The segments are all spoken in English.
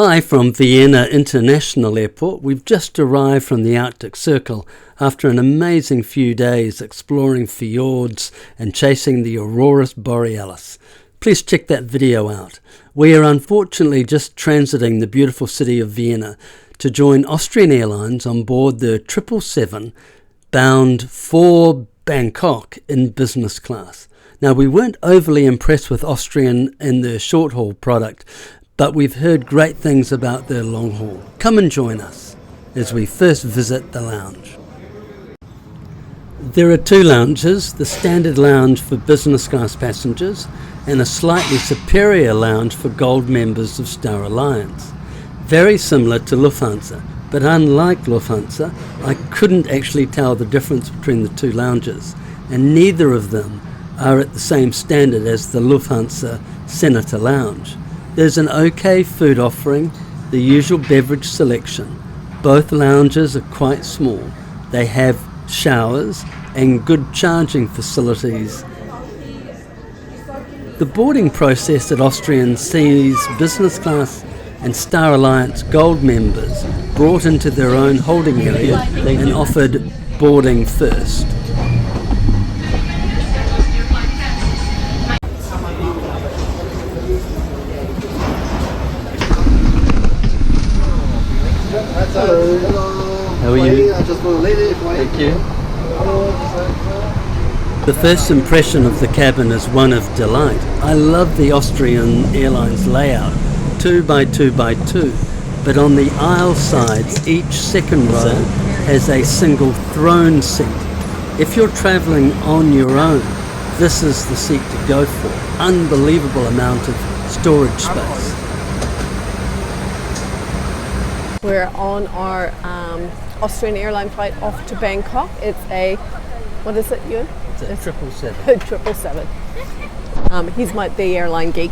Hi from Vienna International Airport. We've just arrived from the Arctic Circle after an amazing few days exploring fjords and chasing the Aurora Borealis. Please check that video out. We are unfortunately just transiting the beautiful city of Vienna to join Austrian Airlines on board the 777 bound for Bangkok in business class. Now, we weren't overly impressed with Austrian and their short-haul product, but we've heard great things about their long haul. Come and join us as we first visit the lounge. There are two lounges, the standard lounge for business class passengers and a slightly superior lounge for gold members of Star Alliance. Very similar to Lufthansa, but unlike Lufthansa, I couldn't actually tell the difference between the two lounges, and neither of them are at the same standard as the Lufthansa Senator Lounge. There's an okay food offering, the usual beverage selection. Both lounges are quite small. They have showers and good charging facilities. The boarding process at Austrian sees business class and Star Alliance Gold members brought into their own holding area and offered boarding first. Hello. How are you? Thank you. The first impression of the cabin is one of delight. I love the Austrian Airlines layout, 2x2x2, but on the aisle sides, each second row has a single throne seat. If you're travelling on your own, this is the seat to go for. Unbelievable amount of storage space. We're on our Austrian Airline flight off to Bangkok. It's a, what is it, Ewan? It's a 777. 777. He's the airline geek.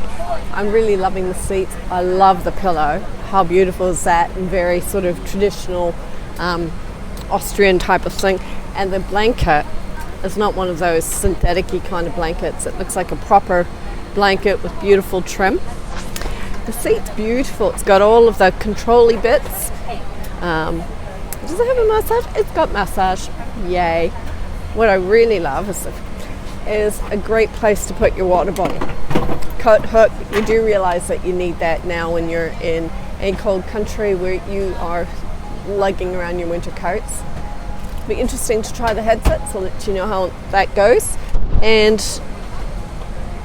I'm really loving the seats. I love the pillow. How beautiful is that? And very sort of traditional Austrian type of thing. And the blanket is not one of those synthetic-y kind of blankets. It looks like a proper blanket with beautiful trim. The seat's beautiful. It's got all of the control-y bits. Does it have a massage? It's got massage. Yay. What I really love is a great place to put your water bottle. Coat hook. You do realize that you need that now when you're in a cold country where you are lugging around your winter coats. It'll be interesting to try the headset so that you know how that goes. And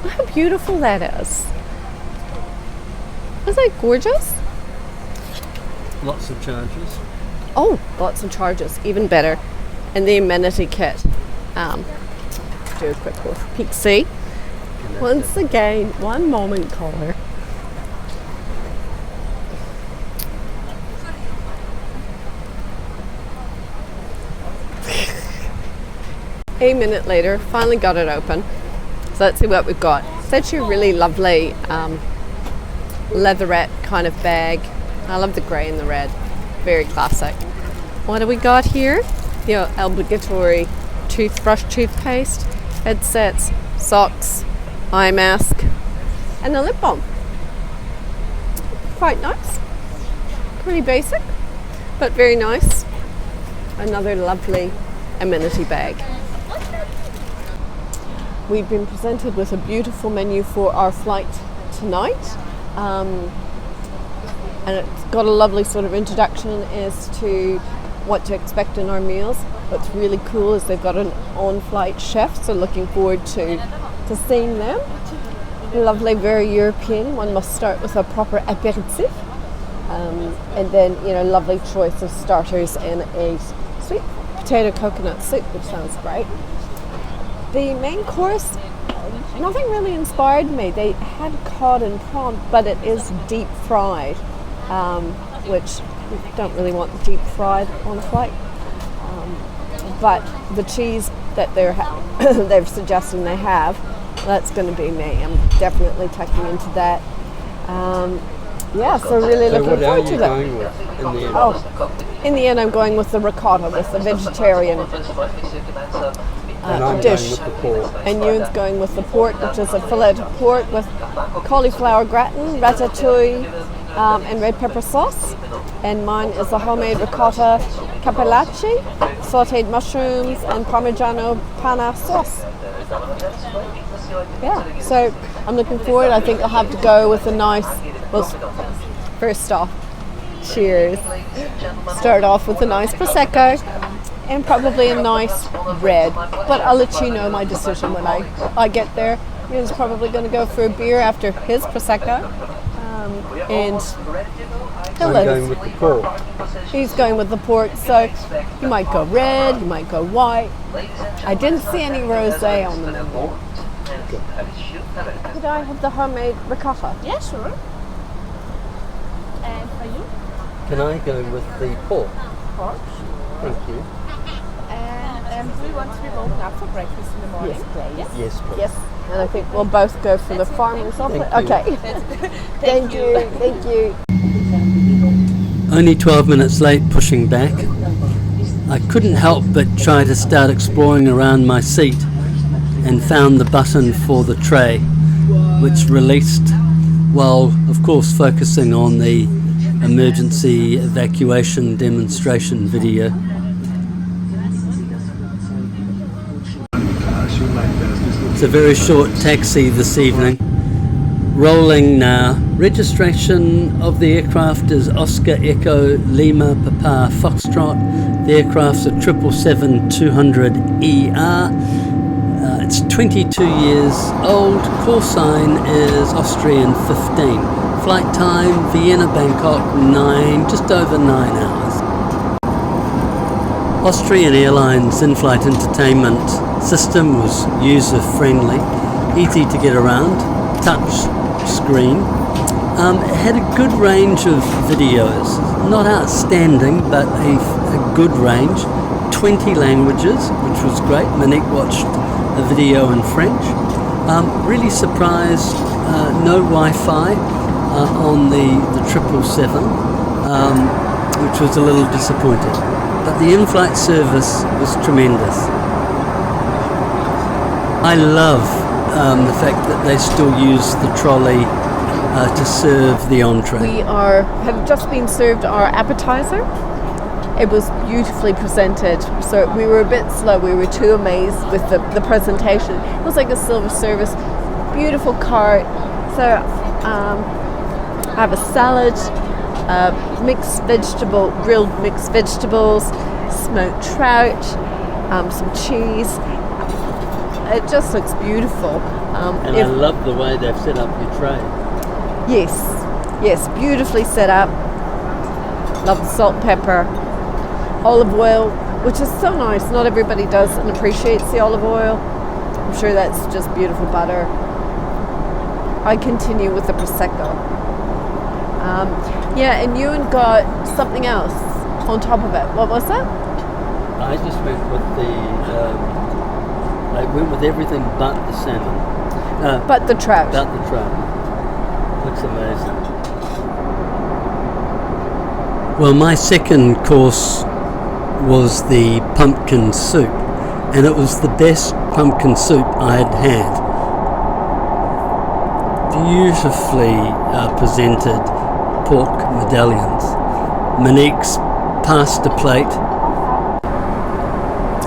how beautiful that is. Isn't that gorgeous? Lots of charges. Oh, lots of charges, even better. And the amenity kit. Do a quick peek. See? Once again, one moment caller. A minute later, finally got it open. So let's see what we've got. It's actually a really lovely leatherette kind of bag. I love the grey and the red. Very classic. What do we got here? The obligatory toothbrush, toothpaste, headsets, socks, eye mask, and a lip balm. Quite nice. Pretty basic, but very nice. Another lovely amenity bag. We've been presented with a beautiful menu for our flight tonight. And it's got a lovely sort of introduction as to what to expect in our meals. What's really cool is they've got an on-flight chef, so looking forward to seeing them. Lovely, very European. One must start with a proper aperitif. And then, lovely choice of starters and a sweet potato coconut soup, which sounds great. The main course, nothing really inspired me. They had cod and prawn, but it is deep fried, which we don't really want deep fried on a flight. But the cheese that they're suggesting they have, that's going to be me. I'm definitely tucking into that. So really looking forward to that. So what are you going with in the end? Oh, in the end I'm going with the ricotta, with the vegetarian dish. And Ewan's going with the port, which is a fillet of pork with cauliflower gratin, ratatouille, and red pepper sauce. And mine is a homemade ricotta cappellacci, sautéed mushrooms, and Parmigiano panna sauce. Yeah, so I'm looking forward. I think I'll have to go with a nice, well, first off, cheers. Start off with a nice Prosecco and probably a nice red. But I'll let you know my decision when I get there. Ian's probably going to go for a beer after his Prosecco. And he'll let us. Going with the port. He's going with the port, so he might go red, he might go white. I didn't see any rosé on the menu. Could I have the homemade ricotta? Yeah, sure. And for you? Can I go with the port? Pork. Thank you. And do you want to be woken up for breakfast in the morning? Yes, please. Yes, please. Yes, and I think we'll both go for the farmer's omelette. Okay. Thank you. Thank you. Only 12 minutes late, pushing back. I couldn't help but try to start exploring around my seat and found the button for the tray, which released while, of course, focusing on the emergency evacuation demonstration video. It's a very short taxi this evening. Rolling now. Registration of the aircraft is Oscar Echo Lima Papa Foxtrot. The aircraft's a 777-200ER. It's 22 years old. Call sign is Austrian 15. Flight time Vienna Bangkok just over 9 hours. Austrian Airlines in-flight entertainment system was user-friendly, easy to get around, touch screen. It had a good range of videos, not outstanding, but a good range. 20 languages, which was great. Monique watched a video in French. Really surprised, no Wi-Fi on the 777, which was a little disappointing. But the in-flight service was tremendous. I love the fact that they still use the trolley to serve the entree. We have just been served our appetizer. It was beautifully presented, so we were a bit slow. We were too amazed with the presentation. It was like a silver service, beautiful cart. So I have a salad, grilled mixed vegetables, smoked trout, some cheese. It just looks beautiful. And I love the way they've set up your tray. Yes, beautifully set up. Love the salt, pepper, olive oil, which is so nice. Not everybody does and appreciates the olive oil. I'm sure that's just beautiful butter. I continue with the Prosecco. And Ewan got something else on top of it. What was that? I just went with I went with everything but the salmon. But the trout. But the trout. Looks amazing. Well, my second course was the pumpkin soup, and it was the best pumpkin soup I had had. Beautifully presented pork medallions. Monique's pasta plate.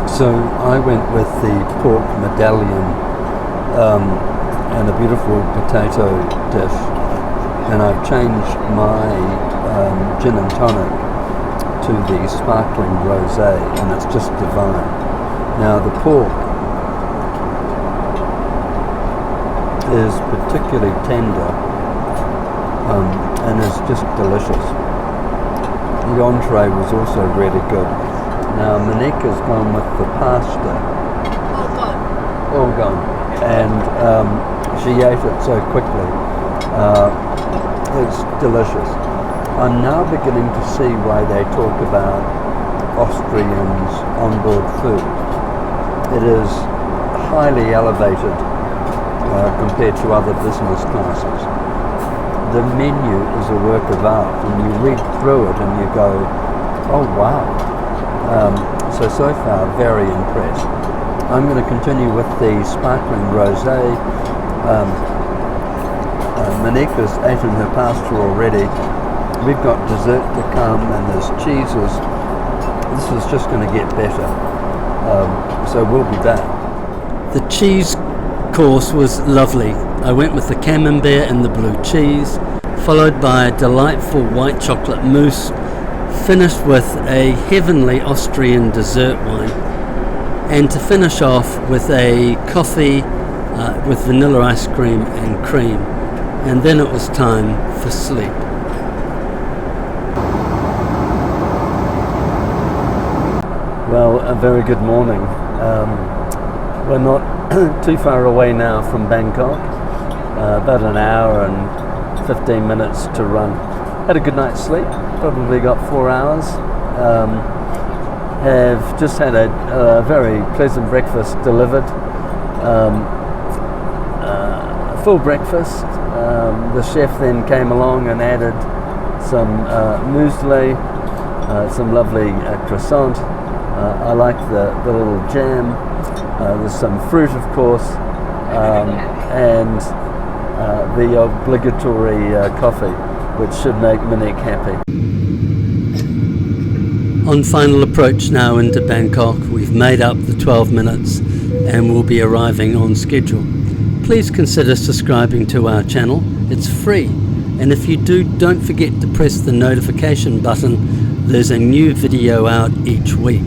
So I went with the pork medallion and a beautiful potato dish, and I've changed my gin and tonic to the sparkling rosé, and it's just divine. Now the pork is particularly tender and is just delicious. The entree was also really good. Now Monique has gone with the pasta. All gone. And she ate it so quickly. It's delicious. I'm now beginning to see why they talk about Austrians onboard food. It is highly elevated compared to other business classes. The menu is a work of art, and you read through it and you go, oh wow. So far, very impressed. I'm going to continue with the sparkling rosé. Monique has eaten her pasta already, We've got dessert to come, and there's cheeses. This is just going to get better. So we'll be back. The cheese course was lovely. I went with the camembert and the blue cheese, followed by a delightful white chocolate mousse, finished with a heavenly Austrian dessert wine, and to finish off with a coffee with vanilla ice cream and cream. And then it was time for sleep. Well, a very good morning. We're not too far away now from Bangkok, about an hour and 15 minutes to run. Had a good night's sleep, probably got 4 hours. Have just had a very pleasant breakfast delivered. A full breakfast. The chef then came along and added some muesli, some lovely croissant. I like the little jam. There's some fruit, of course, and the obligatory coffee, which should make Monique happy. On final approach now into Bangkok, we've made up the 12 minutes and we'll be arriving on schedule. Please consider subscribing to our channel. It's free, and if you do, don't forget to press the notification button. There's a new video out each week.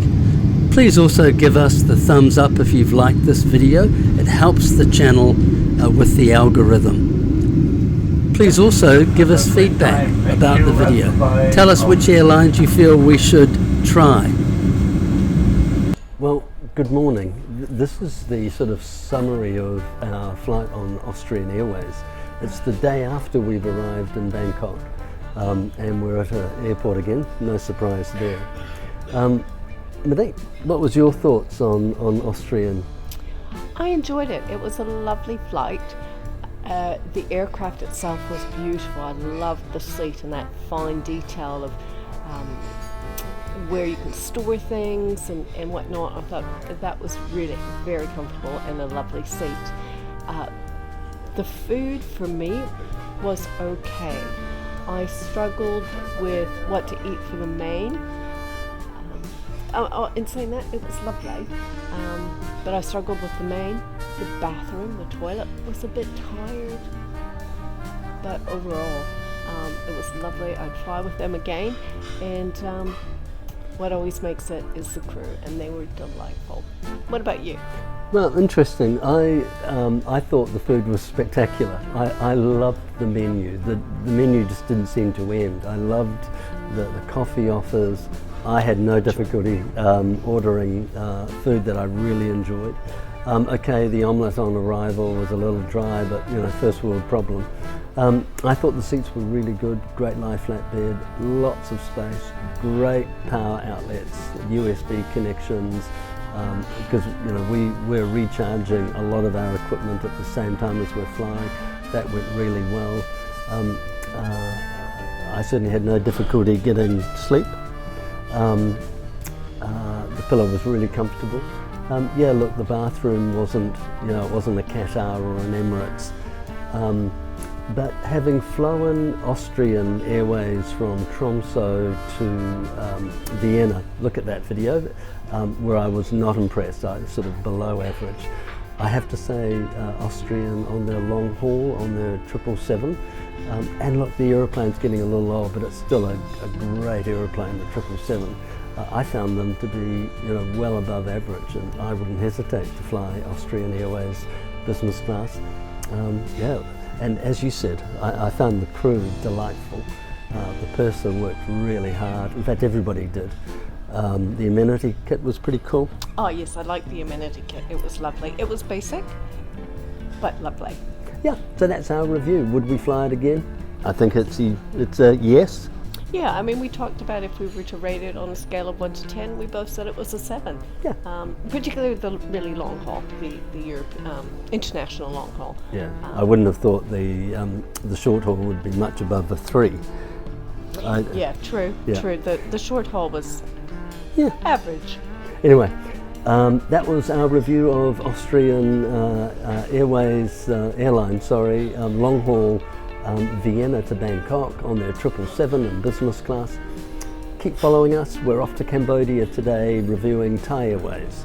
Please also give us the thumbs up if you've liked this video. It helps the channel with the algorithm. Please also give us feedback about the video. Tell us which airlines you feel we should try. Well, good morning. This is the sort of summary of our flight on Austrian Airways. It's the day after we've arrived in Bangkok, and we're at an airport again. No surprise there. Monique, what was your thoughts on Austrian? I enjoyed it. It was a lovely flight. The aircraft itself was beautiful. I loved the seat and that fine detail of where you can store things and whatnot. I thought that was really very comfortable and a lovely seat. The food for me was okay. I struggled with what to eat for the main. In saying that, it was lovely, but I struggled with the main. The bathroom, the toilet was a bit tired, but overall it was lovely. I'd fly with them again, and what always makes it is the crew, and they were delightful. What about you? Well, interesting. I thought the food was spectacular. I loved the menu. The menu just didn't seem to end. I loved the coffee offers. I had no difficulty ordering food that I really enjoyed. Okay, the omelette on arrival was a little dry, but first world problem. I thought the seats were really good, great lie flat bed, lots of space, great power outlets, USB connections, because we're recharging a lot of our equipment at the same time as we're flying. That went really well. I certainly had no difficulty getting sleep. The pillow was really comfortable. Yeah, look, the bathroom wasn't, it wasn't a Qatar or an Emirates. But having flown Austrian Airways from Tromsø to Vienna, look at that video, where I was not impressed. I was sort of below average. I have to say, Austrian on their long haul, on their 777, and look, the aeroplane's getting a little old, but it's still a great aeroplane, the 777. I found them to be, well above average, and I wouldn't hesitate to fly Austrian Airways business class. Yeah, and as you said, I found the crew delightful. The purser worked really hard. In fact, everybody did. The amenity kit was pretty cool. Oh yes, I liked the amenity kit. It was lovely. It was basic, but lovely. Yeah, so that's our review. Would we fly it again? I think it's a yes. Yeah, I mean, we talked about if we were to rate it on a scale of 1 to 10, we both said it was a 7. Yeah. Particularly the really long haul, the international long haul. Yeah, I wouldn't have thought the short haul would be much above a 3. Yeah, true, yeah. True. The short haul was average. Anyway, that was our review of Austrian Airways, Airline, long haul Vienna to Bangkok on their 777 in business class. Keep following us. We're off to Cambodia today reviewing Thai Airways.